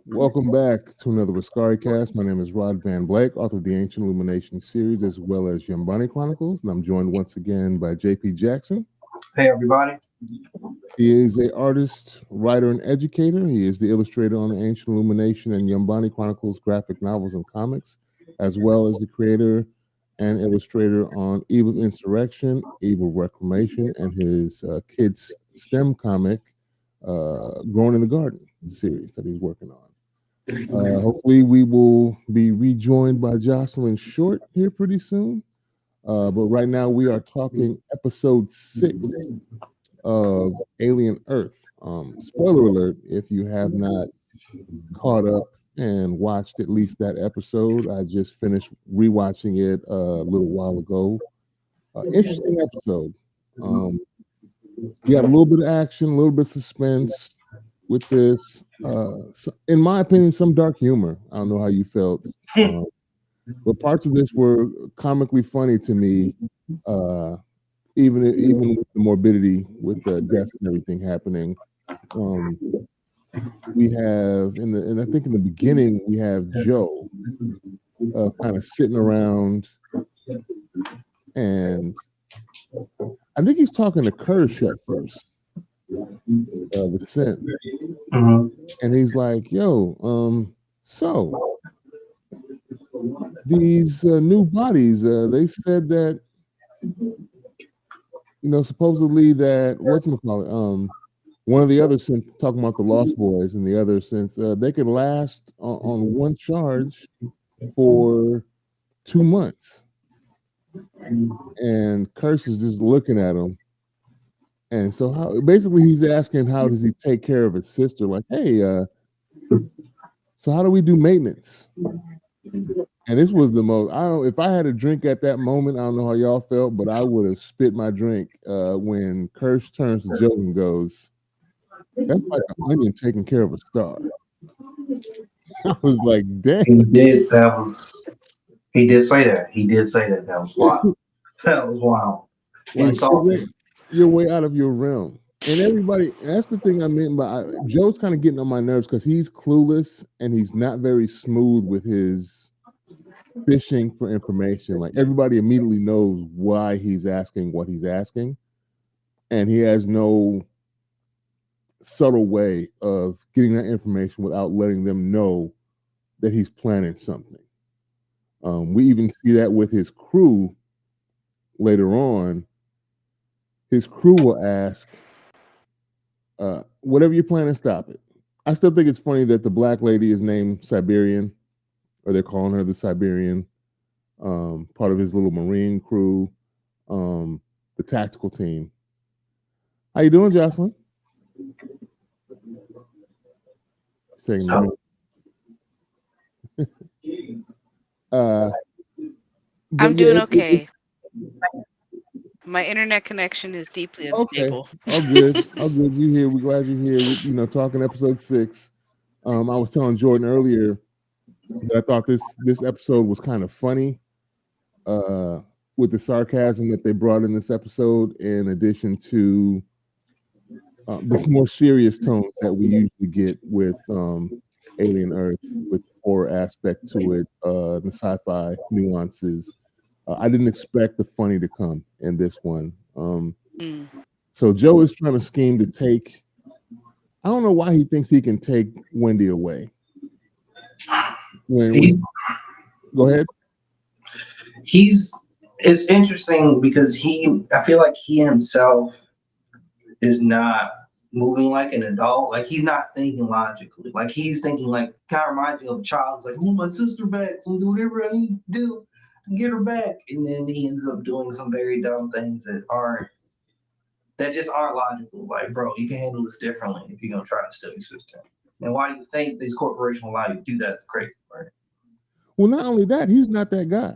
Welcome back to another Askari Cast. My name is Rod Van Blake, author of the Ancient Illumination series, as well as Yumbani Chronicles, and I'm joined once again by JP Jackson. Hey, everybody. He is an artist, writer, and educator. He is the illustrator on the Ancient Illumination and Yumbani Chronicles graphic novels and comics, as well as the creator and illustrator on Evil Insurrection, Evil Reclamation, and his kids' STEM comic, Growing in the Garden series that he's working on. Hopefully, we will be rejoined by Jocelyn Short here pretty soon. But right now, we are talking episode 6 of Alien Earth. Spoiler alert, if you have not caught up and watched at least that episode, I just finished rewatching it a little while ago. Interesting episode. We got a little bit of action, a little bit of suspense with this. In my opinion, some dark humor. I don't know how you felt. But parts of this were comically funny to me, even with the morbidity, with the deaths and everything happening. We have and I think in the beginning we have Joe kind of sitting around, and I think he's talking to Kirsch at first, the scent, and he's like, "Yo, so these new bodies, they said that, supposedly that whatchamacallit, one of the other synths talking about the Lost Boys and the other synths, they could last on one charge for 2 months." And Kirsch is just looking at him. And so he's asking how does he take care of his sister? Like, hey, so how do we do maintenance? And this was the most, if I had a drink at that moment, I don't know how y'all felt, but I would have spit my drink when Kirsch turns to Joe and goes, "That's like an onion taking care of a star." I was like, dang. He did say that. He did say that. That was wild. That was wild. Like, Insulting. you're way out of your realm. And everybody, that's the thing I meant by Joe's kind of getting on my nerves because he's clueless and he's not very smooth with his fishing for information. Like, everybody immediately knows why he's asking what he's asking, and he has no subtle way of getting that information without letting them know that he's planning something. We even see that with his crew later on. His crew will ask, whatever you're planning, stop it. I still think it's funny that the black lady is named Siberian, or they're calling her the Siberian, part of his little Marine crew, the tactical team. How you doing, Jocelyn? Saying I'm doing okay. My internet connection is deeply unstable. Okay. All good. All good. You here. We're glad you're here. Talking episode 6. I was telling Jordan earlier that I thought this episode was kind of funny, with the sarcasm that they brought in this episode, in addition to this more serious tones that we usually get with Alien Earth, with horror aspect to it, the sci-fi nuances. I didn't expect the funny to come in this one. So Joe is trying to scheme to take. I don't know why he thinks he can take Wendy away. Go ahead. It's interesting because I feel like he himself is not moving like an adult. Like, he's not thinking logically. Like, he's thinking like, kind of reminds me of a child. It's like, "Oh, my sister back. So I'm do whatever I need to do to get her back." And then he ends up doing some very dumb things that just aren't logical. Like, bro, you can handle this differently if you're gonna try to steal your sister. And why do you think these corporations allow you to do that? It's crazy, right? Well, not only that, he's not that guy.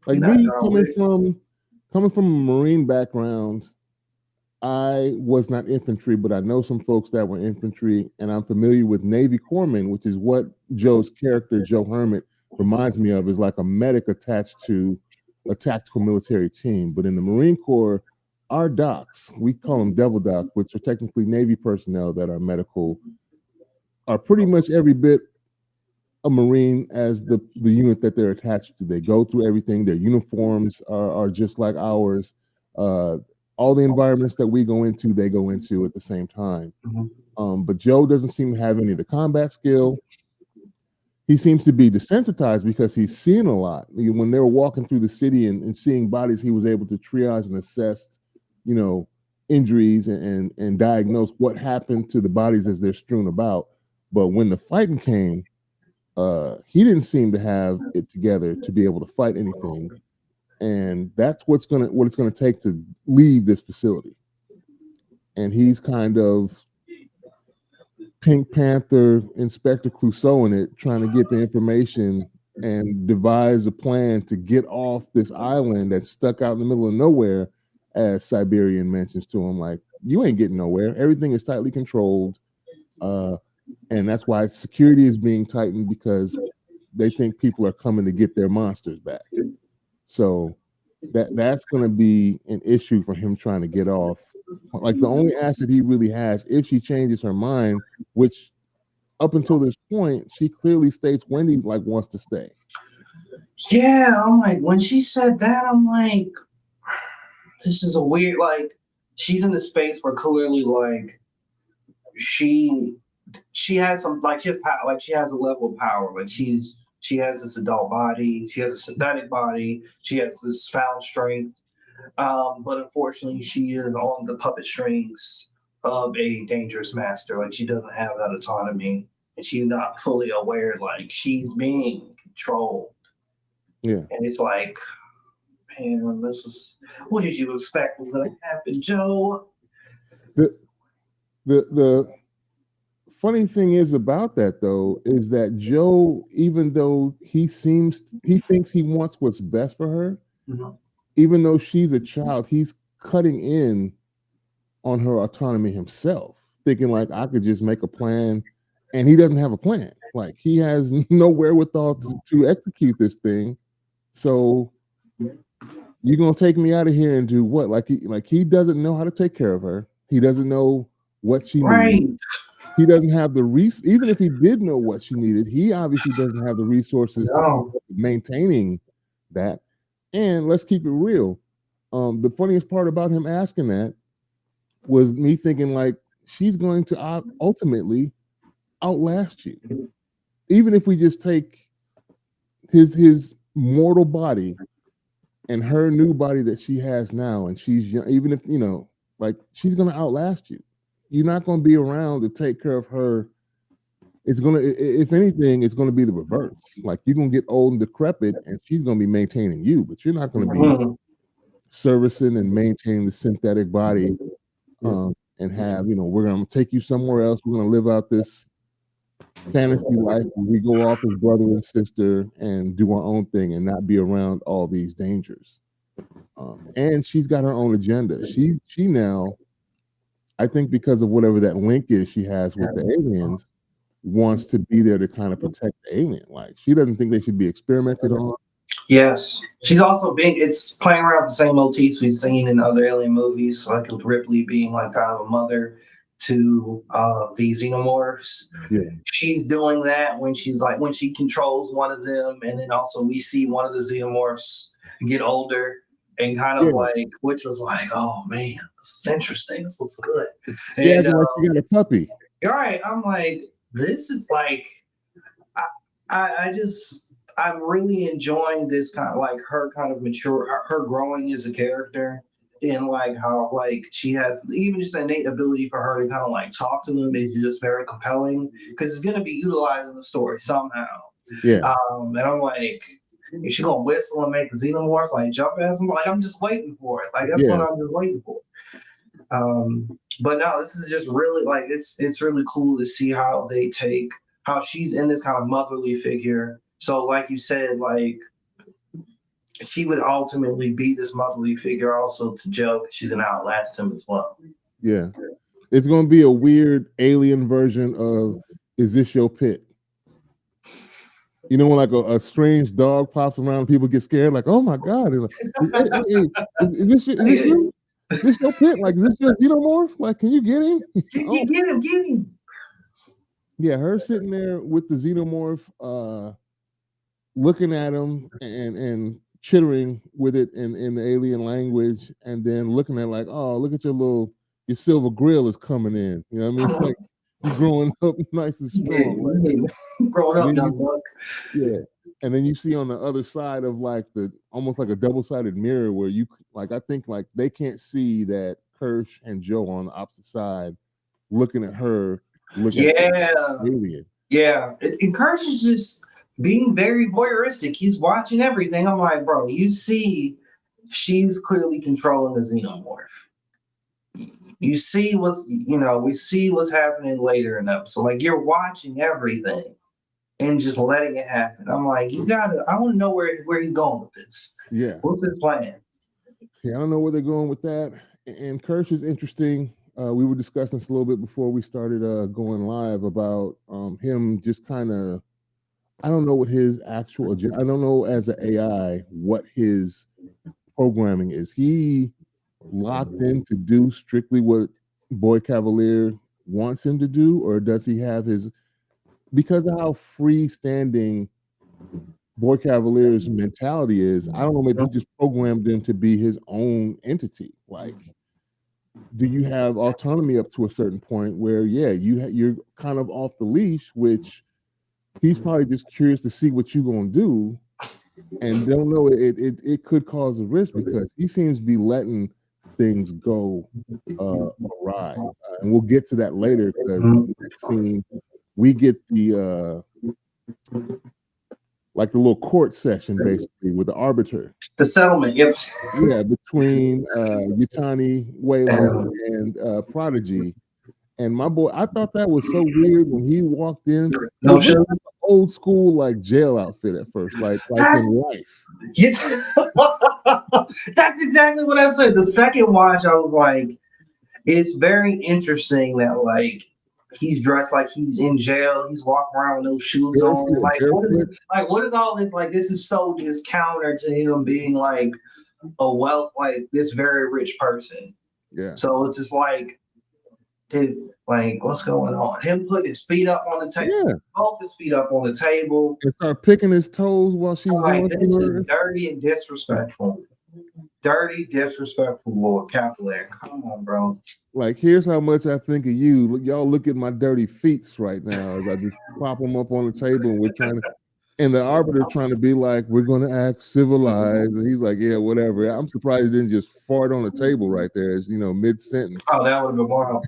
Like, me coming from a Marine background, I was not infantry, but I know some folks that were infantry, and I'm familiar with Navy corpsmen, which is what Joe's character, Joe Hermit, reminds me of, is like a medic attached to a tactical military team. But in the Marine Corps, our docs, we call them devil docs, which are technically Navy personnel that are medical. are pretty much every bit a Marine as the unit that they're attached to. They go through everything. Their uniforms are just like ours. All the environments that we go into, they go into at the same time. But Joe doesn't seem to have any of the combat skill. He seems to be desensitized because he's seen a lot. When they were walking through the city and seeing bodies, he was able to triage and assess, injuries and diagnose what happened to the bodies as they're strewn about. But when the fighting came, he didn't seem to have it together to be able to fight anything. And that's what it's gonna take to leave this facility. And he's kind of Pink Panther, Inspector Clouseau in it, trying to get the information and devise a plan to get off this island that's stuck out in the middle of nowhere, as Siberian mentions to him, like, you ain't getting nowhere. Everything is tightly controlled. And that's why security is being tightened, because they think people are coming to get their monsters back. So that's going to be an issue for him trying to get off. Like, the only asset he really has, if she changes her mind, which up until this point, she clearly states Wendy wants to stay. Yeah, I'm like, when she said that, I'm like, this is a weird, she's in the space where clearly, she has some, she has power, she has a level of power, she has this adult body, she has a synthetic body, she has this found strength, but unfortunately she is on the puppet strings of a dangerous master. She doesn't have that autonomy, and she's not fully aware, she's being controlled. Yeah. And it's like, man, this is, what did you expect was going to happen, Joe? The funny thing is about that, though, is that Joe, even though he thinks he wants what's best for her, even though she's a child, he's cutting in on her autonomy himself, thinking I could just make a plan, and he doesn't have a plan. He has no wherewithal to execute this thing. So you're gonna take me out of here and do what? He doesn't know how to take care of her. He doesn't know what she needs. He doesn't have the even if he did know what she needed, he obviously doesn't have the resources to maintaining that. And let's keep it real. The funniest part about him asking that was me thinking she's going to ultimately outlast you. Even if we just take his mortal body and her new body that she has now, and she's young, even if she's gonna outlast you. You're not gonna be around to take care of her. It's gonna, if anything, it's gonna be the reverse. You're gonna get old and decrepit, and she's gonna be maintaining you, but you're not gonna be servicing and maintaining the synthetic body. And have, we're gonna take you somewhere else. We're gonna live out this fantasy life where we go off as brother and sister and do our own thing and not be around all these dangers. And she's got her own agenda. She now, I think, because of whatever that link is she has with the aliens, wants to be there to kind of protect the alien. She doesn't think they should be experimented on. Yes, she's also it's playing around with the same motifs we've seen in other alien movies, with Ripley being kind of a mother to the xenomorphs. Yeah. She's doing that when she's when she controls one of them, and then also we see one of the xenomorphs get older and kind of which was oh man, this is interesting. This looks good. Yeah, and, she got a puppy. All right, I'm this is I'm really enjoying this kind of her kind of mature, her growing as a character, and how she has even just an innate ability for her to kind of talk to them is just very compelling, because it's going to be utilized in the story somehow. Yeah. And I'm is she gonna whistle and make the xenomorphs jump at them? I'm just waiting for it. That's what I'm just waiting for. But no, this is just really it's really cool to see how they take how she's in this kind of motherly figure. So like you said, she would ultimately be this motherly figure also to Joe. She's gonna outlast him as well. Yeah. It's gonna be a weird alien version of Is This Your Pit? When a strange dog pops around and people get scared, oh my God. Is this you? Is this your pit? Is this your xenomorph? Can you get him? Get him. Yeah, her sitting there with the xenomorph, looking at him and chittering with it in the alien language, and then looking at like, oh, look at your silver grill is coming in. You know what I mean? Like you growing up nice and strong. Growing up, young buck. Yeah. And then you see on the other side of like almost like a double-sided mirror where you like, I think like they can't see that Kirsch and Joe on the opposite side looking at her, looking at the alien. Yeah. And Kirsch is just being very voyeuristic. He's watching everything. I'm like, bro, you see she's clearly controlling the xenomorph. You see we see what's happening later in the episode. Like you're watching everything and just letting it happen. I'm like, I want to know where he's going with this. Yeah. What's his plan? Yeah, I don't know where they're going with that. And Kirsch is interesting. We were discussing this a little bit before we started going live about him just kind of, I don't know what his actual agenda, I don't know as an AI what his programming is. He locked in to do strictly what Boy Cavalier wants him to do, or does he have because of how freestanding Boy Cavalier's mentality is, I don't know, maybe he just programmed him to be his own entity. Like, do you have autonomy up to a certain point where, yeah, you're kind of off the leash, which he's probably just curious to see what you're gonna do, and don't know it could cause a risk because he seems to be letting things go awry. And we'll get to that later because in the next scene we get the like the little court session basically with the arbiter. The settlement, yes. Yeah, between Yutani, Wayland, and Prodigy. And my boy, I thought that was so weird when he walked in. No shit. Old school like jail outfit at first, like in life. That's exactly what I said. The second watch, I was like, it's very interesting that like he's dressed like he's in jail. He's walking around with no shoes on. Like what is all this? Like this is so just counter to him being like this very rich person. Yeah. So it's just like, dude, like what's going on? Him putting his feet up on the table, both his feet up on the table, and start picking his toes while she's like, going this through her. is dirty and disrespectful. Dirty, disrespectful, Lord Cavalier. Come on, bro. Like, here's how much I think of you. Y'all look at my dirty feet right now as I just pop them up on the table, and we're trying to. And the arbiter trying to be like, we're going to act civilized. And he's like, yeah, whatever. I'm surprised he didn't just fart on the table right there, as mid-sentence. Oh, that would have been wild.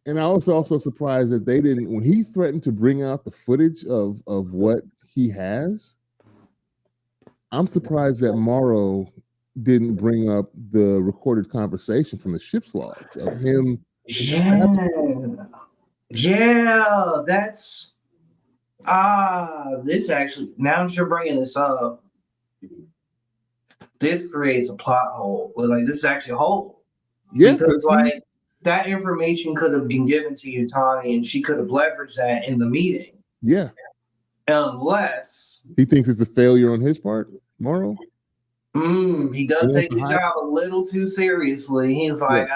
And I also surprised that they didn't, when he threatened to bring out the footage of what he has, I'm surprised that Morrow didn't bring up the recorded conversation from the ship's logs of him. Yeah, that's this actually, now that you're bringing this up, this creates a plot hole. But like, this is actually a hole. Yeah, because like that information could have been given to Yutani, and she could have leveraged that in the meeting. Yeah, unless he thinks it's a failure on his part, Morrow. He does take the job a little too seriously. He's like,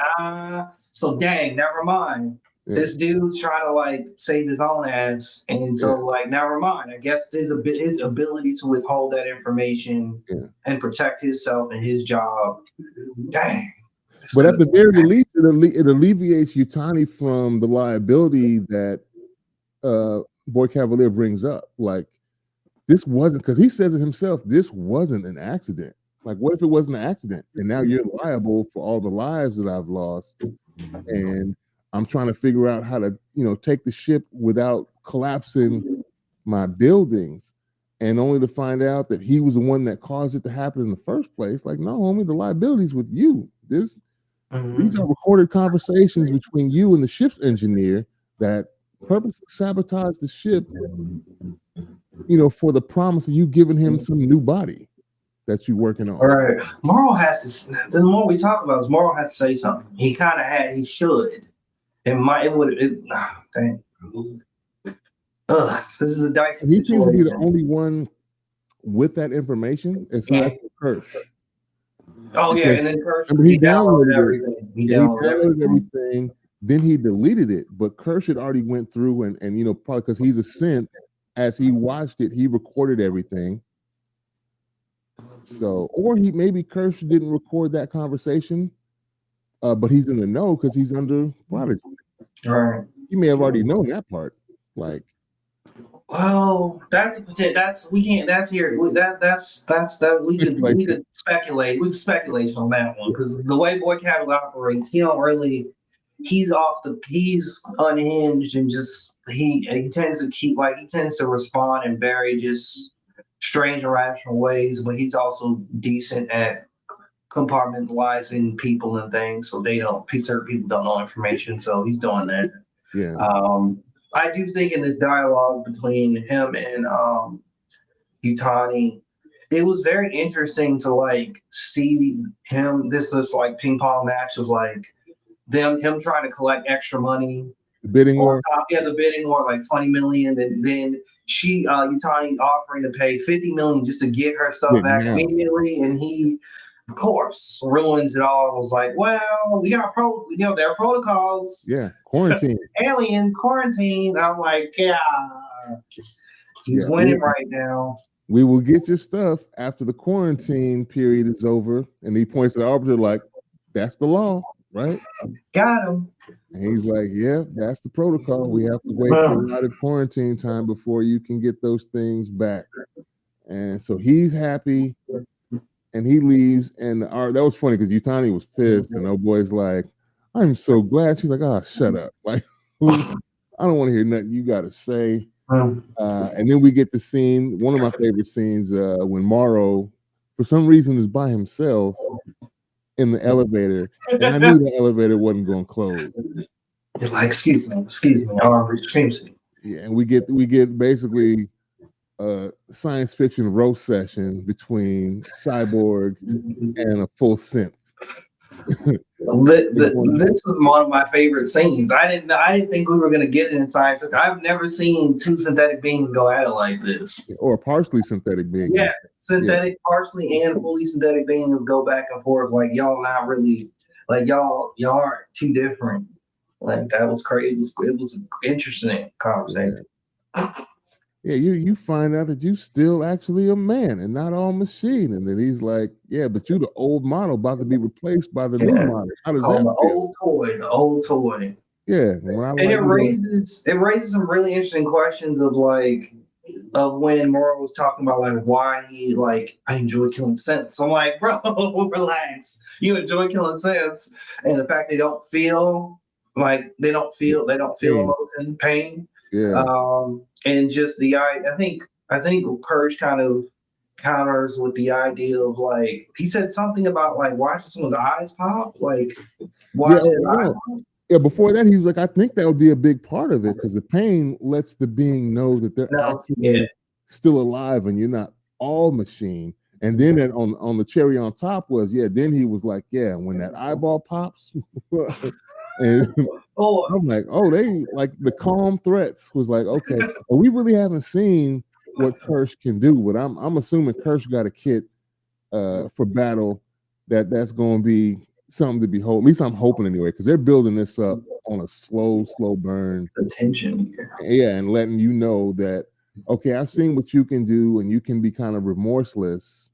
so dang, never mind. Yeah. This dude's trying to like save his own ass, and so like, never mind. I guess his ability to withhold that information and protect himself and his job. Dang. But at the very least, it alleviates Yutani from the liability that Boy Cavalier brings up. Like, this wasn't, because he says it himself, this wasn't an accident. Like, what if it wasn't an accident? And now you're liable for all the lives that I've lost. And I'm trying to figure out how to, take the ship without collapsing my buildings. And only to find out that he was the one that caused it to happen in the first place. Like, no, homie, the liability's with you. These are recorded conversations between you and the ship's engineer that purposely sabotage the ship, for the promise of you giving him some new body that you're working on. All right. Morrow has to, the more we talk about this, Morrow has to say something. He kind of he should. Dang. This is a dicey situation. He seems to be the only one with that information, aside from Kirsch. Oh, yeah, and then Kirsch, he downloaded everything. He downloaded everything. Then he deleted it, but Kirsch had already went through and you know, probably because he's a synth, as he watched it, he recorded everything. So, or maybe Kirsch didn't record that conversation, but he's in the know because he's under Prodigy. Right. He may have already known that part. Like, well, that's we can't. That's here. We could speculate. We could speculate on that one because the way Boy Cattle operates, he don't really. He's unhinged and just he tends to respond in very just strange irrational ways, but he's also decent at compartmentalizing people and things, so certain people don't know information, so he's doing that. yeah. I do think in this dialogue between him and Yutani, it was very interesting to like see him. This is like ping pong match of like him trying to collect extra money. The bidding war. The bidding war, like 20 million. Then she Yutani offering to pay 50 million just to get her stuff back immediately, and he, of course, ruins it all. It was like, well, we got there are protocols. Yeah, quarantine. Aliens, quarantine. I'm like, yeah, he's winning right now. We will get your stuff after the quarantine period is over. And he points to the arbiter like, that's the law, right? Got him. And he's like, yeah, that's the protocol. We have to wait till out of quarantine time before you can get those things back. And so he's happy. And he leaves, and that was funny because Yutani was pissed, and old boy's like, "I'm so glad." She's like, "Oh, shut up! Like, I don't want to hear nothing you got to say." And then we get the scene, one of my favorite scenes, when Morrow, for some reason, is by himself in the elevator, and I knew the elevator wasn't going to close. It's like, excuse me, yeah, and we get basically a science fiction roast session between Cyborg and a full synth. This is one of my favorite scenes. I didn't think we were going to get it in science fiction. I've never seen two synthetic beings go at it like this. Or partially synthetic beings. Yeah, synthetic, partially and fully synthetic beings go back and forth. Like y'all not really, like y'all aren't too different. Like that was crazy. It was an interesting conversation. Yeah, you find out that you still actually a man and not all machine. And then he's like, yeah, but you the old model about to be replaced by the new model. How does that feel? The old toy. Yeah. It raises some really interesting questions of when Morrow was talking about like why he like, I enjoy killing synths. I'm like, bro, relax. You enjoy killing synths. And the fact they don't feel emotion, pain. Yeah. And just I think Purge kind of counters with the idea of like he said something about like watching someone's eyes pop, like before that he was like, I think that would be a big part of it because the pain lets the being know that they're actually still alive and you're not all machine. And then on the cherry on top was then he was like, yeah, when that eyeball pops. And I'm like, they like the calm threats was like, okay, well, we really haven't seen what Kirsch can do, but I'm assuming Kirsch got a kit for battle that's going to be something to behold. At least I'm hoping anyway, because they're building this up on a slow burn. Attention. Yeah, and letting you know that, okay, I've seen what you can do, and you can be kind of remorseless.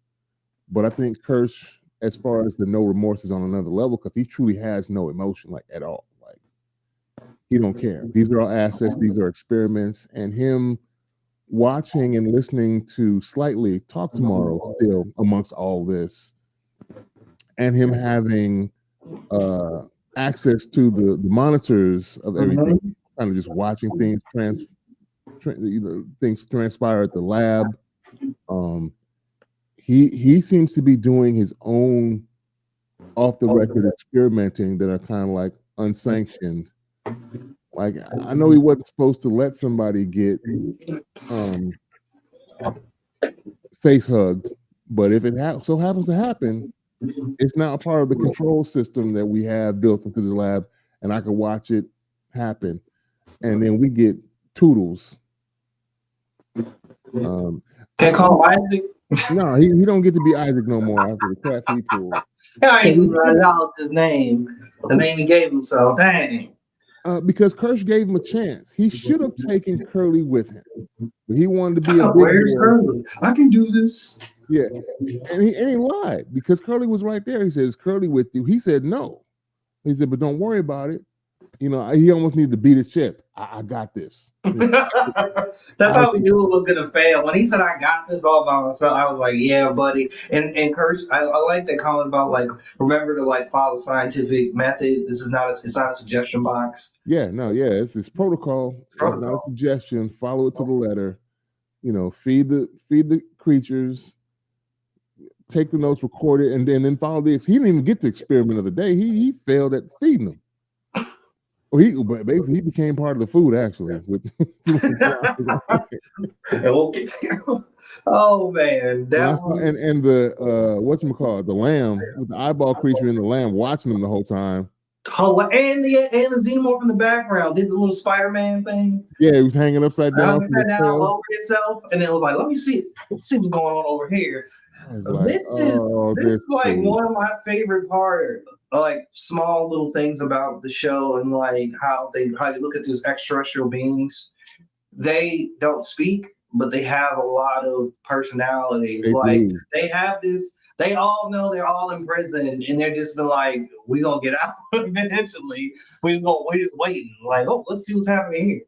But I think Kirsch, as far as the no remorse, is on another level because he truly has no emotion, like at all. Like he don't care. These are all assets. These are experiments, and him watching and listening to Slightly talk tomorrow still amongst all this, and him having access to the monitors of everything, kind of just watching things things transpire at the lab. He seems to be doing his own off the record experimenting that are kind of like unsanctioned. Like I know he wasn't supposed to let somebody get face hugged, but if it so happens to happen, it's now a part of the control system that we have built into the lab, and I can watch it happen. And then we get Toodles. Can't call him Isaac. No, he don't get to be Isaac no more after the crap he pulled. I ain't even acknowledge his name. The name he gave himself. Dang. Because Kirsch gave him a chance. He should have taken Curly with him. But he wanted to be a big Where's boy. Curly? I can do this. Yeah. And he lied because Curly was right there. He said, "Is Curly with you?" He said no. He said, "But don't worry about it." You know, he almost needed to beat his chest. I got this. That's how we knew it was gonna fail. When he said, "I got this all by myself," I was like, "Yeah, buddy." And Kirsch, I like that comment about like remember to like follow scientific method. This is not it's not a suggestion box. Yeah, no, yeah, it's protocol. It's not a suggestion. Follow it to the letter. You know, feed the creatures. Take the notes, record it, and then follow the. He didn't even get the experiment of the day. He failed at feeding them. But basically he became part of the food actually. Oh man, that was... and the whatchamacallit, the lamb with the eyeball creature in the lamb watching them the whole time. And the xenomorph in the background did the little Spider-Man thing. Yeah, he was hanging upside down. Over itself, and it was like, let me see what's going on over here. Like, this is like one of my favorite part, like small little things about the show and like how they look at these extraterrestrial beings. They don't speak, but they have a lot of personality. They have this. They all know they're all in prison, and they're just been like, "We gonna get out eventually. We're just waiting. Like, oh, let's see what's happening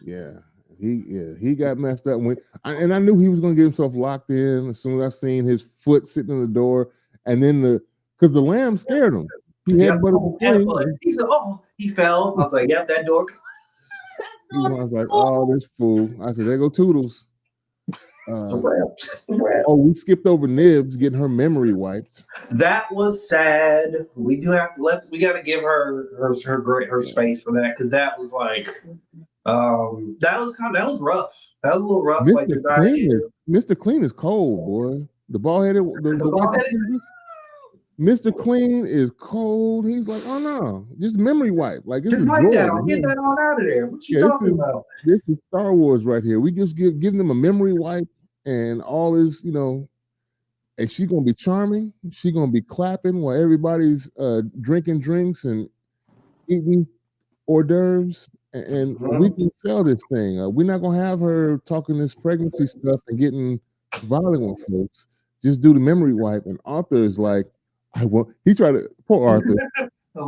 here." He got messed up and I knew he was gonna get himself locked in as soon as I seen his foot sitting in the door, and then because the lamb scared him. He said, "Oh, he fell." I was like, "Yep, that door." I was like, "Oh, this fool!" I said, "There go Toodles." We skipped over Nibs getting her memory wiped. That was sad. We do have to we got to give her space for that, because that was like that was rough. That was a little rough. Mr. Clean is cold, boy. The ball-headed Mr. Clean is cold. He's like, "Oh no, just memory wipe. Like it's just like that. I'll get that on out of there. What you talking about? This is Star Wars right here. We just give them a memory wipe, and all is, and she's gonna be charming. She's gonna be clapping while everybody's drinking drinks and eating hors d'oeuvres, and we can sell this thing. We're not gonna have her talking this pregnancy stuff and getting violent with folks. Just do the memory wipe." And Arthur is like, he tried to, poor Arthur,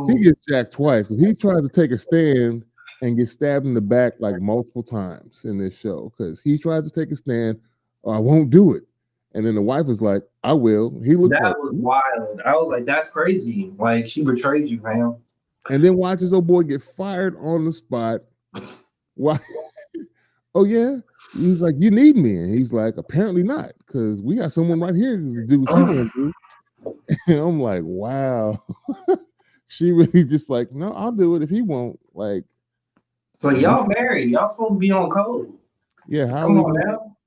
he gets jacked twice, but he tries to take a stand and get stabbed in the back like multiple times in this show, because he tries to take a stand, "I won't do it." And then the wife is like, "I will." That was wild. I was like, that's crazy. Like, she betrayed you, man. And then watch his old boy get fired on the spot. Why? "Oh yeah." He's like, "You need me." And he's like, "Apparently not, because we got someone right here to do what you want to do." And I'm like, wow. She really just like, "No, I'll do it if he won't." Like, but y'all married. Y'all supposed to be on code. Yeah, come on now.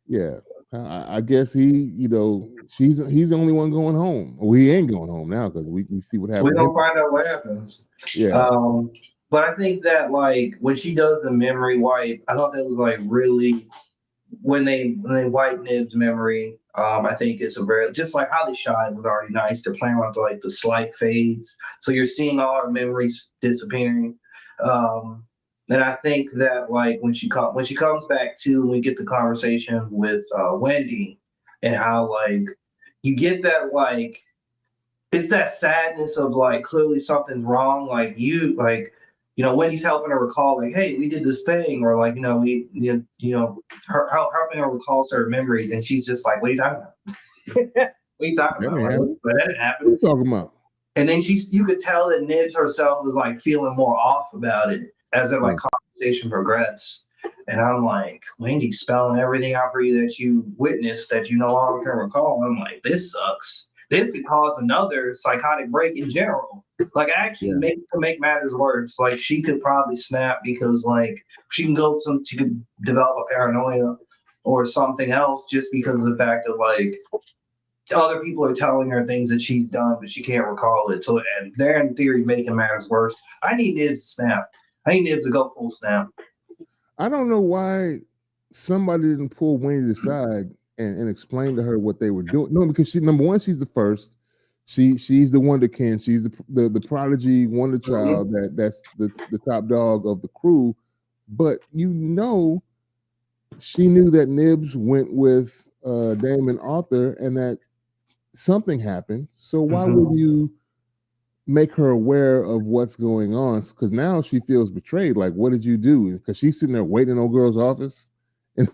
Yeah, I guess he's the only one going home. Well, he ain't going home now because we see what happens. We're gonna find out what happens. Yeah. But I think that like when she does the memory wipe, I thought that was like really when they wipe Nib's memory. I think it's a very, just like how they shot it was already nice. They're playing with like the slight fades, so you're seeing all our memories disappearing. And I think that like when she comes back to, we get the conversation with Wendy, and how like you get that like it's that sadness of like clearly something's wrong. Like Wendy's helping her recall like, "Hey, we did this thing," or like her helping her recall certain memories, and she's just like, "What are you talking about? What are you talking about? That didn't happen." What are you talking about? And then you could tell that Nibs herself was like feeling more off about it as the like conversation progressed. And I'm like, Wendy's spelling everything out for you that you witnessed that you no longer can recall. I'm like, this sucks. This could cause another psychotic break in general. Like, actually, to make matters worse, like she could probably snap because like she could develop a paranoia or something else just because of the fact of like other people are telling her things that she's done, but she can't recall it. So, and they're in theory making matters worse. I need Nibs to snap. I need Nibs to go full snap. I don't know why somebody didn't pull Wendy aside and explain to her what they were doing. No, because number one, she's the first. she's the wonderkin. She's the prodigy wonder child that's the top dog of the crew. But she knew that Nibs went with Damon Arthur and that something happened. So why would you make her aware of what's going on? Because now she feels betrayed. Like, what did you do? Because she's sitting there waiting in old girl's office, and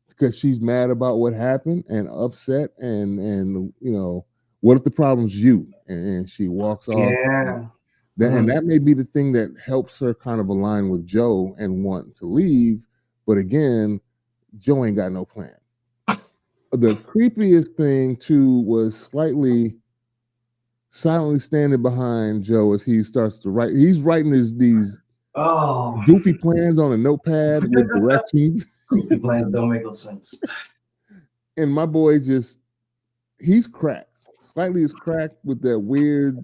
because she's mad about what happened and upset, and what if the problem's you? And she walks off. Yeah. And that may be the thing that helps her kind of align with Joe and want to leave. But again, Joe ain't got no plan. The creepiest thing too was silently standing behind Joe as he starts to write. He's writing these goofy plans on a notepad with directions. Goofy plans don't make no sense. And my boy he's cracked. Slightly is cracked with that weird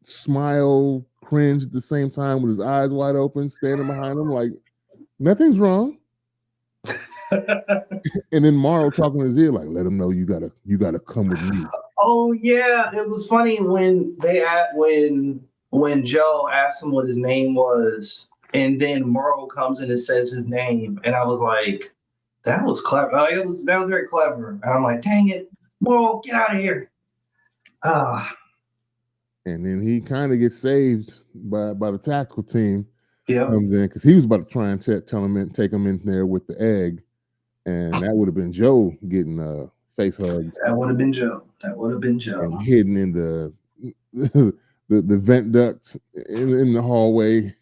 smile, cringe at the same time with his eyes wide open, standing behind him like nothing's wrong. And then Morrow talking in his ear like, let him know you gotta come with me. Oh yeah, it was funny when when Joe asked him what his name was, and then Morrow comes in and says his name, and I was like, that was clever. That was very clever. And I'm like, dang it, Morrow, get out of here. And then he kind of gets saved by the tactical team. Yeah, comes in because he was about to try and take him in there with the egg, and that would have been Joe getting face hugged. That would have been Joe. And hidden in the vent duct in the hallway.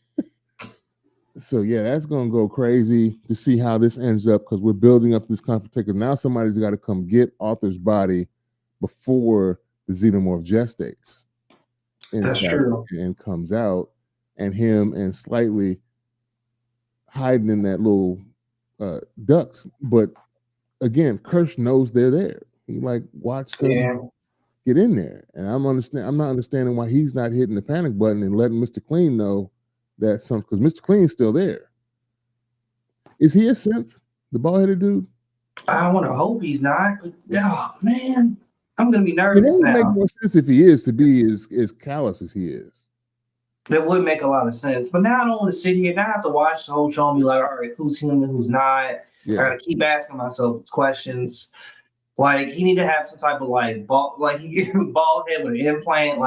So yeah, that's gonna go crazy to see how this ends up because we're building up this confrontation. Now somebody's got to come get Arthur's body before the xenomorph gestates. That's true. And comes out, and him and Slightly hiding in that little ducts. But again, Kirsch knows they're there. He watched them get in there, and I'm not understanding why he's not hitting the panic button and letting Mr. Clean know that because Mr. Clean's still there. Is he a synth? The bald-headed dude? I want to hope he's not. But oh man, I'm gonna be nervous It would now. make more sense if he is to be as callous as he is. That would make a lot of sense. But now I don't want to sit here. Now I have to watch the whole show and be like, all right, who's human, who's not? Yeah. I gotta keep asking myself these questions. Like he need to have some type of bald head with an implant,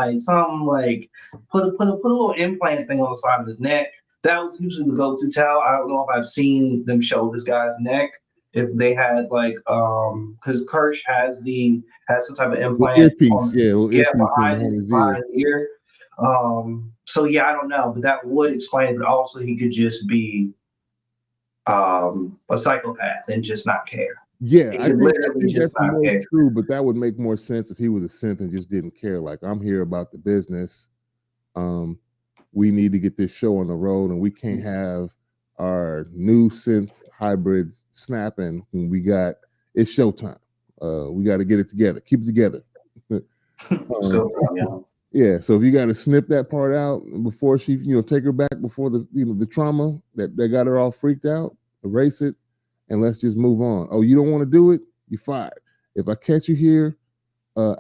put a little implant thing on the side of his neck. That was usually the go-to tell. I don't know if I've seen them show this guy's neck. If they had because Kirsch has some type of implant. Earpiece, behind his ear. So yeah, I don't know, but that would explain it. But also, he could just be a psychopath and just not care. Yeah, I think that's more true, but that would make more sense if he was a synth and just didn't care. Like, I'm here about the business. We need to get this show on the road, and we can't have our new synth hybrids snapping when it's showtime. We got to get it together, keep it together. Yeah, so if you got to snip that part out before she, take her back before the trauma that got her all freaked out, erase it, and let's just move on. Oh, you don't want to do it? You're fired. If I catch you here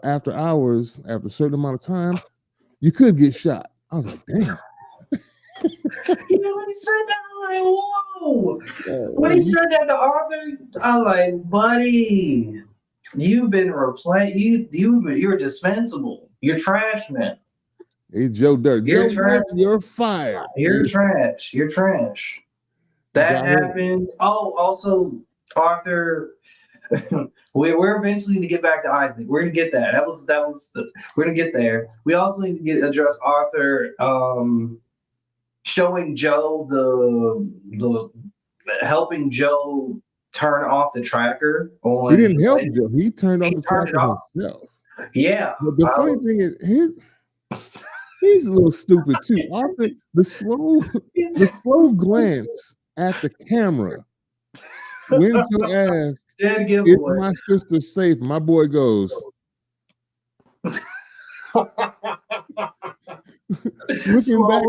after hours, after a certain amount of time, you could get shot. I was like, damn. When he said that, I'm like, whoa. When he said that to Arthur, I'm like, buddy, you've been replaced. You're dispensable. You're trash, man. Hey, Joe Dirt. You're trash. You're fired. You're trash. You're trash. That happened. Oh, also, Arthur. we're eventually to get back to Isaac. We're gonna get that. We're gonna get there. We also need to address Arthur showing Joe the helping Joe turn off the tracker. He didn't help Joe. He turned off the tracker himself. Yeah. But the funny thing is he's a little stupid too. Arthur, the slow glance at the camera when Joe asked, "Is my sister safe?" My boy goes, looking back.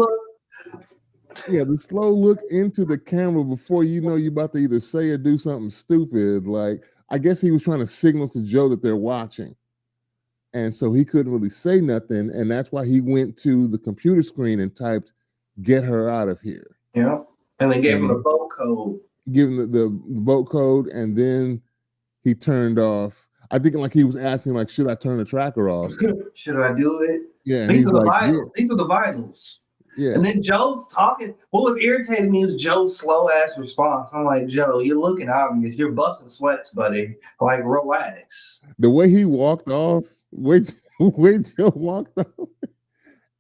Yeah, the slow look into the camera before you're about to either say or do something stupid. Like, I guess he was trying to signal to Joe that they're watching. And so he couldn't really say nothing. And that's why he went to the computer screen and typed, "Get her out of here." Yeah. And then gave him the boat code. Give him the boat code, and then he turned off. I think like he was asking, like, should I turn the tracker off? Should I do it? Yeah. These are the like, vitals. Yeah. These are the vitals. Yeah. And then Joe's talking. What was irritating me was Joe's slow ass response. I'm like, Joe, you're looking obvious. You're busting sweats, buddy. Like, relax. The way he walked off, way Joe walked off.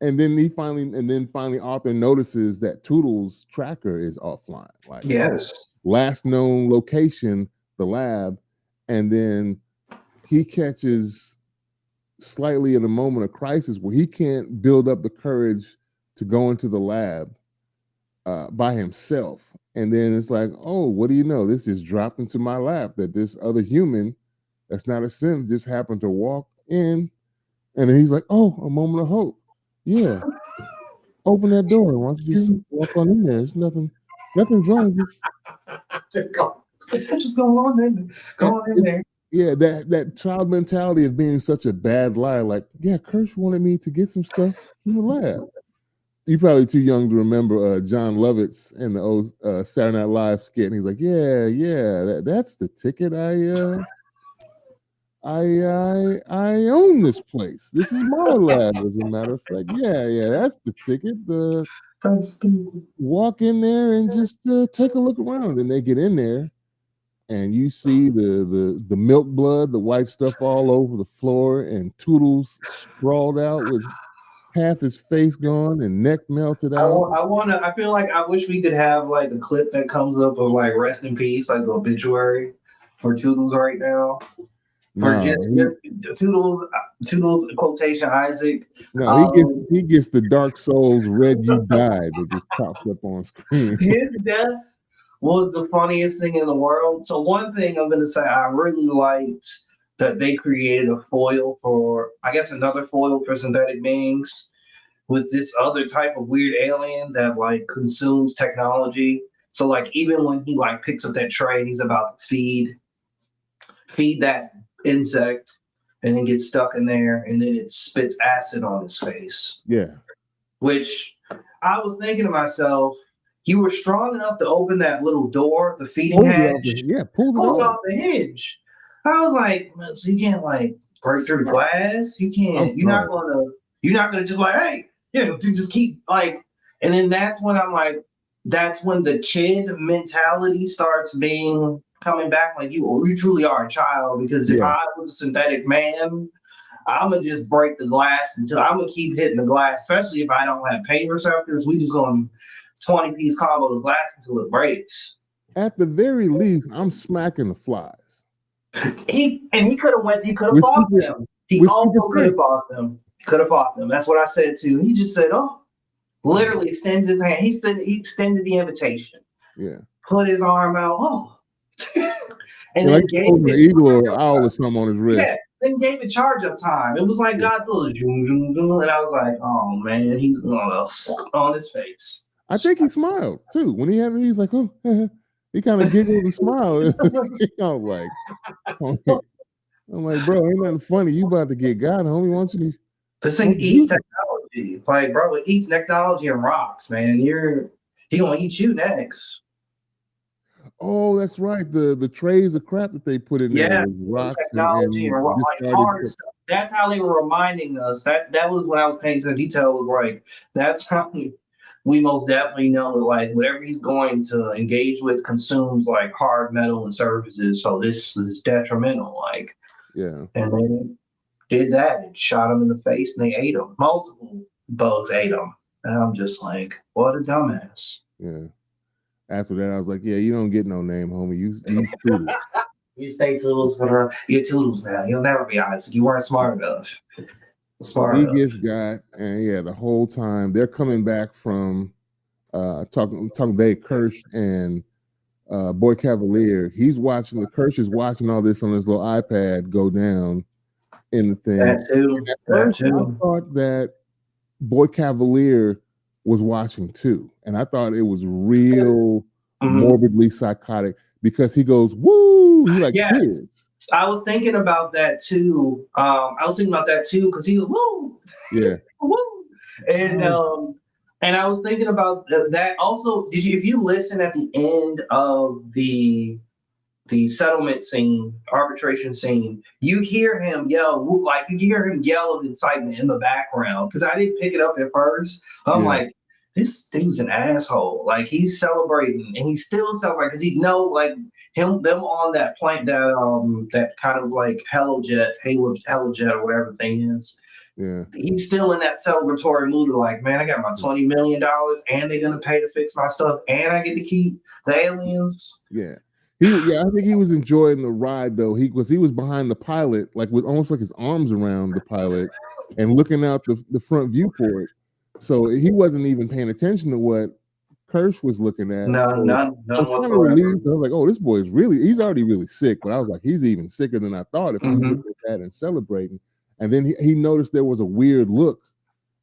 And then finally Arthur notices that Toodles' tracker is offline. Like, yes. Last known location, the lab. And then he catches slightly in a moment of crisis where he can't build up the courage to go into the lab by himself. And then it's like, oh, what do you know? This just dropped into my lap that this other human that's not a synth just happened to walk in. And then he's like, oh, a moment of hope. Yeah. Open that door. Why don't you just walk on in there? There's nothing's wrong. Just go on in. Go on in there. Yeah, that child mentality of being such a bad liar. Like, yeah, Kirsch wanted me to get some stuff from the lab. You're probably too young to remember John Lovitz in the old Saturday Night Live skit. And he's like, yeah, that's the ticket. I own this place. This is my lab, as a matter of fact. Yeah, that's the ticket. Walk in there and just take a look around. And they get in there, and you see the milk blood, the white stuff all over the floor, and Toodles sprawled out with half his face gone and neck melted out. I feel like I wish we could have like a clip that comes up of like rest in peace, like the obituary for Toodles right now. For just Toodles quotation Isaac. No, he gets the Dark Souls Red You Died that just pops up on screen. His death was the funniest thing in the world. So one thing I'm gonna say, I really liked that they created a foil for, I guess, another foil for synthetic beings with this other type of weird alien that like consumes technology. So like even when he like picks up that tray and he's about to feed that insect and then gets stuck in there and then it spits acid on his face. Yeah. Which I was thinking to myself, you were strong enough to open that little door, the feeding hatch. Pulled off the hinge. I was like, so you can't like break through the glass. You can't. You're not gonna just like, hey, just keep like. And then that's when I'm like, that's when the kid mentality starts coming back. Like you truly are a child, because if I was a synthetic man, I'm gonna just break the glass until I'm gonna keep hitting the glass, especially if I don't have pain receptors. We just going 20-piece combo the glass until it breaks. At the very least, I'm smacking the flies. He could have fought them. He also could have fought them. That's what I said too. He just said, oh, literally extended his hand. He extended the invitation. Yeah. Put his arm out. Oh. And like then gave an eagle or owl or something on his wrist. Yeah. Then gave it charge up time. It was like Godzilla. And I was like, oh man, he's gonna on his face. I think he smiled too. When he had it, he's like, oh, he kind of giggled and smiled. I'm like, bro, ain't nothing funny. You about to get got, homie. Wants you to. This thing eats technology. Like, bro, it eats technology and rocks, man. He gonna eat you next. Oh, that's right. The trays of crap that they put in there. Rocks technology and like hard stuff. That's how they were reminding us. That was when I was paying attention to detail. Was like, that's how we most definitely know that like whatever he's going to engage with consumes like hard metal and surfaces. So this is detrimental. Like, yeah. And they did that and shot him in the face and they ate him. Multiple bugs ate him. And I'm just like, what a dumbass. Yeah. After that, I was like, yeah, you don't get no name, homie. You Toodles. You stay Toodles you're Toodles now. You'll never be honest. You weren't smart enough. He gets got, and the whole time they're coming back from talking Dave Kirsch and Boy Cavalier. He's watching, the Kirsch is watching all this on his little iPad go down in the thing. That too. I thought that Boy Cavalier was watching too, and I thought it was real morbidly psychotic because he goes, woo, he like kids. I was thinking about that too. Because he was woo, Yeah. woo, and I was thinking about that also. Did you, if you listen at the end of the settlement scene, arbitration scene, you hear him yell, woo, like you hear him yell of excitement in the background. Because I didn't pick it up at first. I'm like, this dude's an asshole. Like he's celebrating, and he's still celebrating because he know like them on that plane, that kind of like halojet or whatever thing is. Yeah. He's still in that celebratory mood of like, man, I got my $20 million and they're gonna pay to fix my stuff and I get to keep the aliens. Yeah. I think he was enjoying the ride though. He was behind the pilot, like with almost like his arms around the pilot and looking out the front viewport. So he wasn't even paying attention to what Kirsch was looking at. None I was kind of relieved. I was like, oh, this boy is he's already really sick. But I was like, he's even sicker than I thought if he's looking at that and celebrating. And then he noticed there was a weird look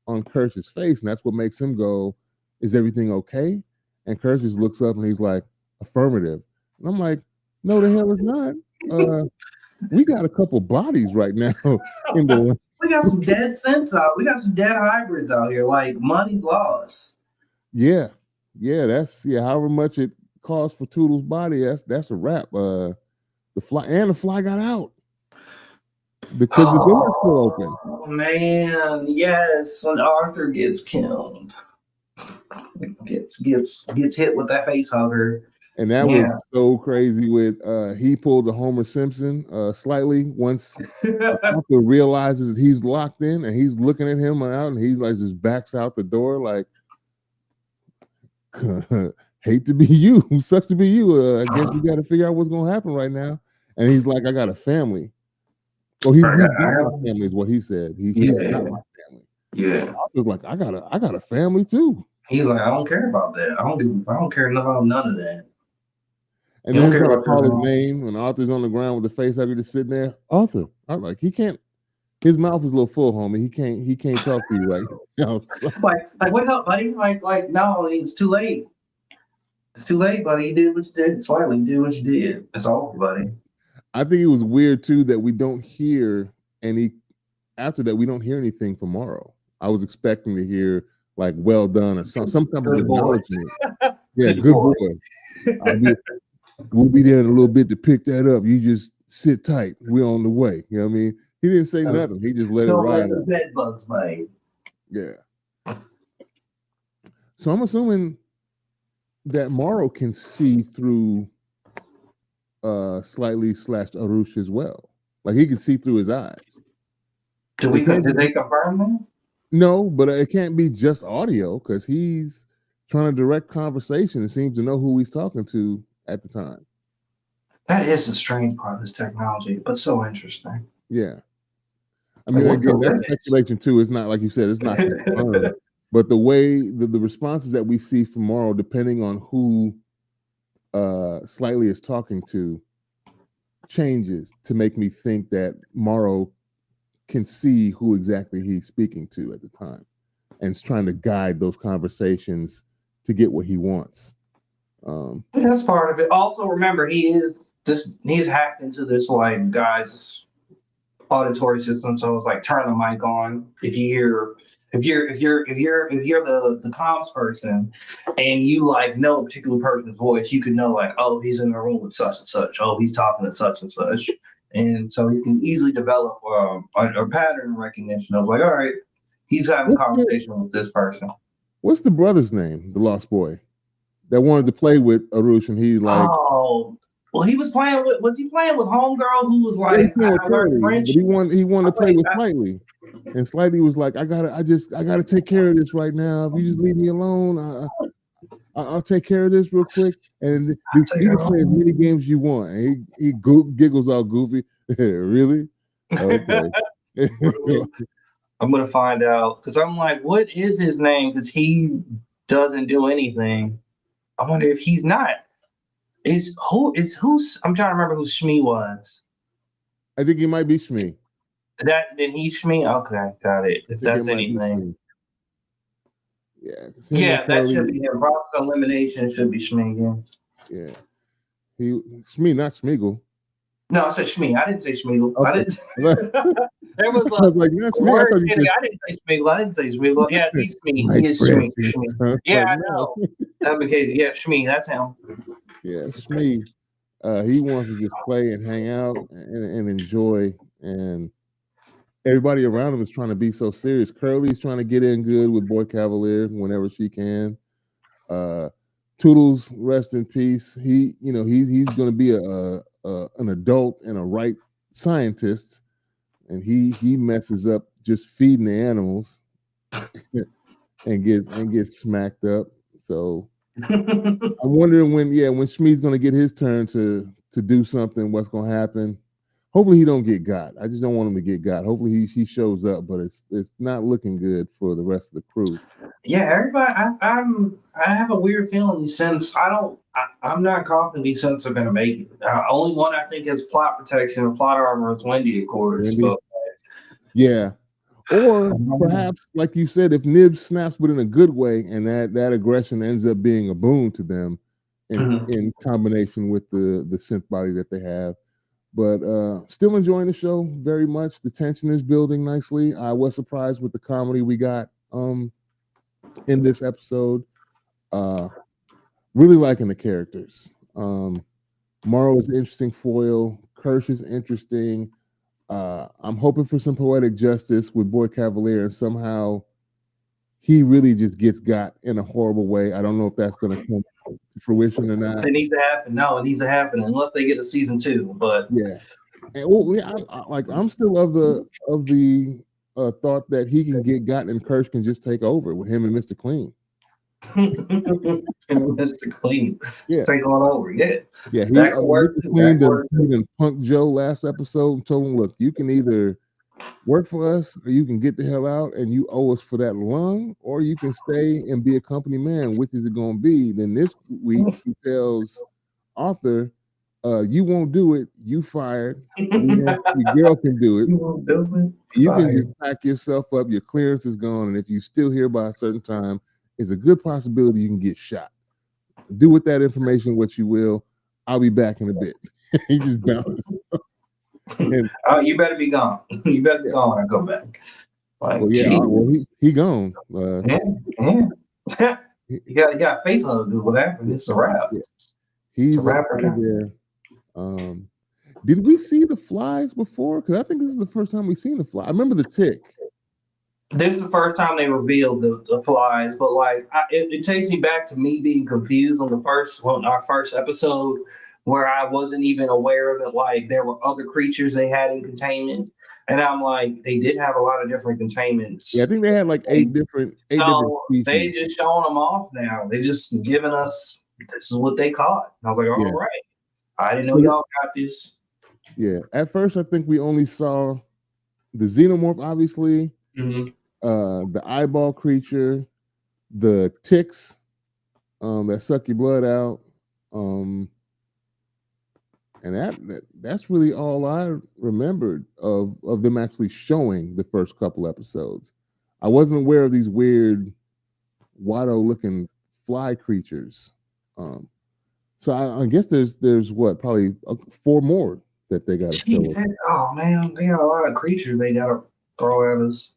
on Kirsch's face, and that's what makes him go, is everything okay? And Kirsch just looks up and he's like, affirmative. And I'm like, no, the hell it's not. We got a couple bodies right now in the. We got some dead synths out. We got some dead hybrids out here. Like money's lost. Yeah, that's however much it costs for Toodle's body, that's a wrap. The fly got out because the door's still open. Oh man, yes. When Arthur gets killed, gets hit with that face hugger. And that was so crazy. With he pulled the Homer Simpson slightly once Arthur realizes that he's locked in, and he's looking at him out, and he like just backs out the door like, hate to be you, sucks to be you. I guess you got to figure out what's gonna happen right now. And he's like, I got a family. Oh, he's got my family is what he said. He's got my family. Yeah, I was like, I got a family too. He's like, I don't care about that. I don't care about none of that. And then I call his name, and Arthur's on the ground with the face hugger just sitting there. Arthur, I'm like, he can't. His mouth is a little full, homie. He can't talk to you right now. like, wake up, buddy. Like, no, it's too late. It's too late, buddy. You did what you did. Slightly, you did what you did. It's over, buddy. I think it was weird too that we don't hear any. After that, we don't hear anything from Morrow. I was expecting to hear like "well done" or some type of acknowledgement. Yeah, good boy. We'll be there in a little bit to pick that up. You just sit tight. We're on the way. You know what I mean? He didn't say nothing. He just let it ride. Don't let the bed bugs bite. Yeah. So I'm assuming that Morrow can see through slightly / Arush as well. Like he can see through his eyes. Did they confirm that? No, but it can't be just audio because he's trying to direct conversation and seems to know who he's talking to at the time. That is a strange part of this technology, but so interesting. Yeah. I mean, again, that's speculation too. It's not like you said, it's not confirmed. But the way the responses that we see from Morrow, depending on who Slightly is talking to, changes to make me think that Morrow can see who exactly he's speaking to at the time and is trying to guide those conversations to get what he wants. That's part of it. Also, remember, he's hacked into this like guy's auditory system, so it's like turn the mic on if you're the comms person and you like know a particular person's voice, you can know like, oh, he's in the room with such and such, oh, he's talking to such and such, and so you can easily develop a pattern recognition of like, all right, he's having a conversation with this person. What's the brother's name? The lost boy that wanted to play with Arush, and he like, oh, well, he was playing with. Was he playing with homegirl who was like, I learned French? But he wanted to play with Slightly, and Slightly was like, I gotta take care of this right now. If you just leave me alone, I'll take care of this real quick, and you can play as many games you want. And he giggles all goofy. Really? Okay. I'm gonna find out because I'm like, what is his name? Because he doesn't do anything. I wonder if he's not. Who's I'm trying to remember who Shmi was. I think he might be Shmi. Then he's Shmi? Okay, got it. If that's anything. Yeah, that should be him. Process elimination should be Shmi, yeah. Shmi, not Smeagol. No, I said Shmi. I didn't say Shmeagle. I Okay. didn't. There was I was like, that's a me. I word thought you ending. I didn't say Shmeagle. I didn't say Shmeagle. Yeah, said he's Shmi. my He is Shmi. precious. Shmi. I was Yeah, like, I no. know. That became, yeah, Shmi. That's him. Yeah, Shmi. He wants to just play and hang out and enjoy, and everybody around him is trying to be so serious. Curly's trying to get in good with Boy Cavalier whenever she can. Uh, Toodles, rest in peace. He's going to be an adult and a right scientist, and he messes up just feeding the animals and gets smacked up. So I'm wondering when Shmi's going to get his turn to do something. What's going to happen? Hopefully he don't get got. I just don't want him to get got. Hopefully he shows up, but it's not looking good for the rest of the crew. Yeah, everybody. I have a weird feeling these Sims. I'm not confident these Sims are going to make it. Only one I think has plot protection or plot armor is Wendy, of course. Wendy? But Yeah. Or perhaps, like you said, if Nibs snaps, but in a good way, and that aggression ends up being a boon to them in combination with the synth body that they have. But still enjoying the show very much. The tension is building nicely. I was surprised with the comedy we got in this episode. Really liking the characters. Morrow is an interesting foil. Kirsch is interesting. I'm hoping for some poetic justice with Boy Cavalier, and somehow he really just gets got in a horrible way. I don't know if that's going to come to fruition or not. it needs to happen. No, it needs to happen unless they get a season 2. But Yeah, and I'm still of the thought that he can get got and Kirsch can just take over with him and Mr. Clean. Mr. Clean, Yeah. take on over. Yeah, Yeah, that could work. Mr. Clean done punked Joe last episode and told him, look, you can either work for us or you can get the hell out and you owe us for that lung, or you can stay and be a company man. Which is it going to be? Then this week he tells Arthur, you won't do it, you fired. Your girl can do it. You won't do it. You can just pack yourself up, your clearance is gone, and if you're still here by a certain time, it's a good possibility you can get shot. Do with that information what you will. I'll be back in a bit. He just bounces. You better be gone. You better be gone when I come back. Like, he gone. Yeah. You got face on it, whatever. It's a wrap. Yeah. He's a wrap right there. Did we see the flies before? Because I think this is the first time we've seen the fly. I remember the tick. This is the first time they revealed the flies, but like it takes me back to me being confused on our first episode, where I wasn't even aware that like there were other creatures they had in containment, and I'm like, they did have a lot of different containments. Yeah, I think they had like eight different species. They just showing them off now. They just giving us this is what they caught. And I was like, all right, I didn't know y'all got this. Yeah, at first I think we only saw the xenomorph, obviously. Mm-hmm. The eyeball creature, the ticks that suck your blood out, and that's really all I remembered of them actually showing the first couple episodes. I wasn't aware of these weird Watto looking fly creatures. So I guess there's what, probably 4 more that they got to show us. Oh man, they got a lot of creatures they got to throw at us.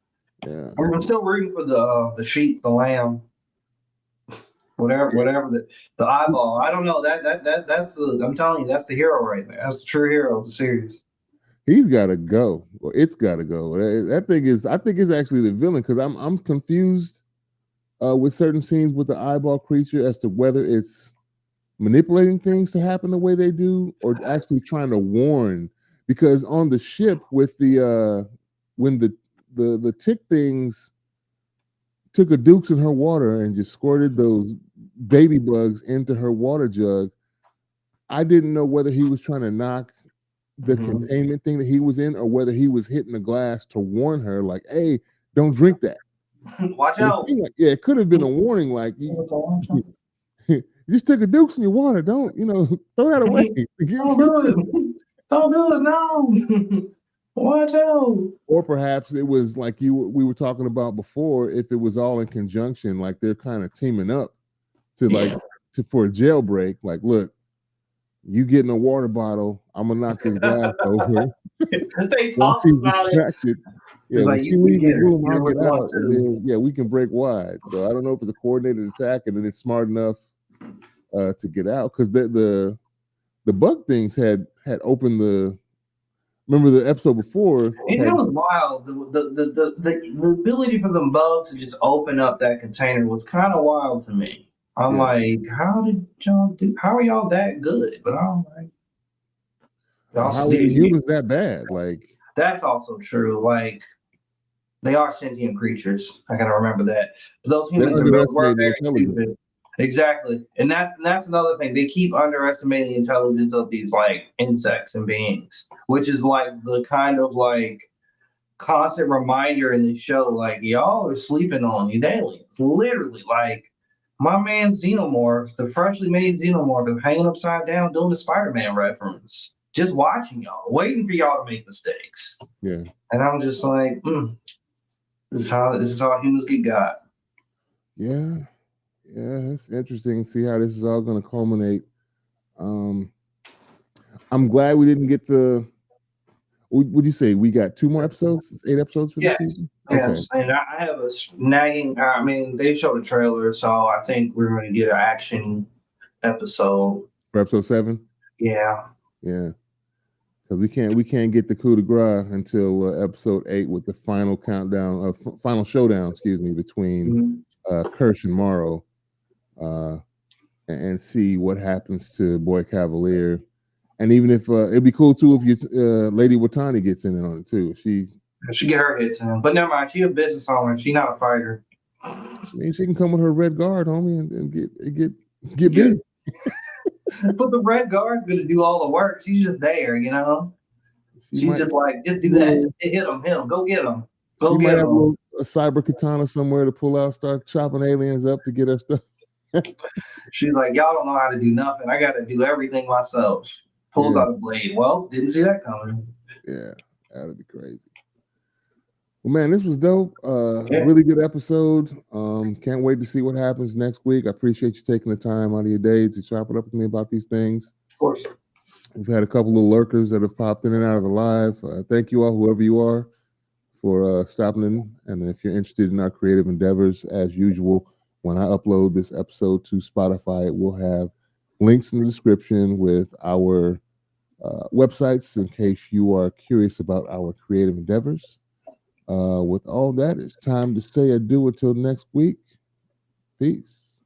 Yeah, I'm still rooting for the sheep, the lamb, whatever the eyeball. I don't know that's I'm telling you, that's the hero right there. That's the true hero of the series. He's got to go, or it's got to go. That thing is, I think, is actually the villain, because I'm confused with certain scenes with the eyeball creature as to whether it's manipulating things to happen the way they do, or actually trying to warn. Because on the ship with the when the tick things took a Dukes in her water and just squirted those baby bugs into her water jug, I didn't know whether he was trying to knock the containment thing that he was in, or whether he was hitting the glass to warn her, like, hey, don't drink that. Watch out. It could have been a warning, like, you just took a Dukes in your water. Don't, throw that away. Don't do it. Don't do it, no. Watch out. Or perhaps it was like we were talking about before, if it was all in conjunction, like they're kind of teaming up for a jailbreak. Like, look, you getting a water bottle, I'm gonna knock this glass over. They While talked she's about it. distracted. Yeah, It's when like, she you can leaves the get her. room, Get I'll her with get one, out, and too. then we can break wide. So I don't know if it's a coordinated attack, and then it's smart enough to get out, because the bug things had opened the. Remember the episode before? And it was wild. The ability for them bugs to just open up that container was kind of wild to me. I'm like, how did y'all do? How are y'all that good? But I'm like, how are the humans that bad? Like, that's also true. Like, they are sentient creatures. I gotta remember that. But those humans were very stupid. Exactly. And that's another thing. They keep underestimating the intelligence of these like insects and beings, which is like the kind of like constant reminder in the show, like, y'all are sleeping on these aliens. Literally, like my man Xenomorph, the freshly made Xenomorph, is hanging upside down doing the Spider-Man reference. Just watching y'all, waiting for y'all to make mistakes. Yeah. And I'm just like, this is how humans get got. Yeah. Yeah, it's interesting to see how this is all going to culminate. I'm glad we didn't get the. Would you say we got 2 more episodes? It's 8 episodes for this season. Yes, okay. And I have a nagging. I mean, they showed a trailer, so I think we're going to get an action episode for episode 7. Yeah. Because we can't get the coup de grace until episode 8 with the final countdown, final showdown, between Kirsch and Morrow, and see what happens to Boy Cavalier. And even if it'd be cool too if Lady Watani gets in on it too. She get her hits in, but never mind. She a business owner. She not a fighter. I mean, she can come with her red guard, homie, and get busy. But the red guard's gonna do all the work. She's just there, you know. She's just like, just do that. Just hit him. Go get him. She might have a cyber katana somewhere to pull out, start chopping aliens up to get her stuff. She's like, y'all don't know how to do nothing. I got to do everything myself. Pulls out a blade. Well, didn't see that coming. Yeah, that'd be crazy. Well, man, this was dope. Really good episode. Can't wait to see what happens next week. I appreciate you taking the time out of your day to chop it up with me about these things. Of course. We've had a couple of lurkers that have popped in and out of the live. Thank you all, whoever you are, for stopping in. And if you're interested in our creative endeavors, as usual, when I upload this episode to Spotify, it will have links in the description with our websites in case you are curious about our creative endeavors. With all that, it's time to say adieu until next week. Peace.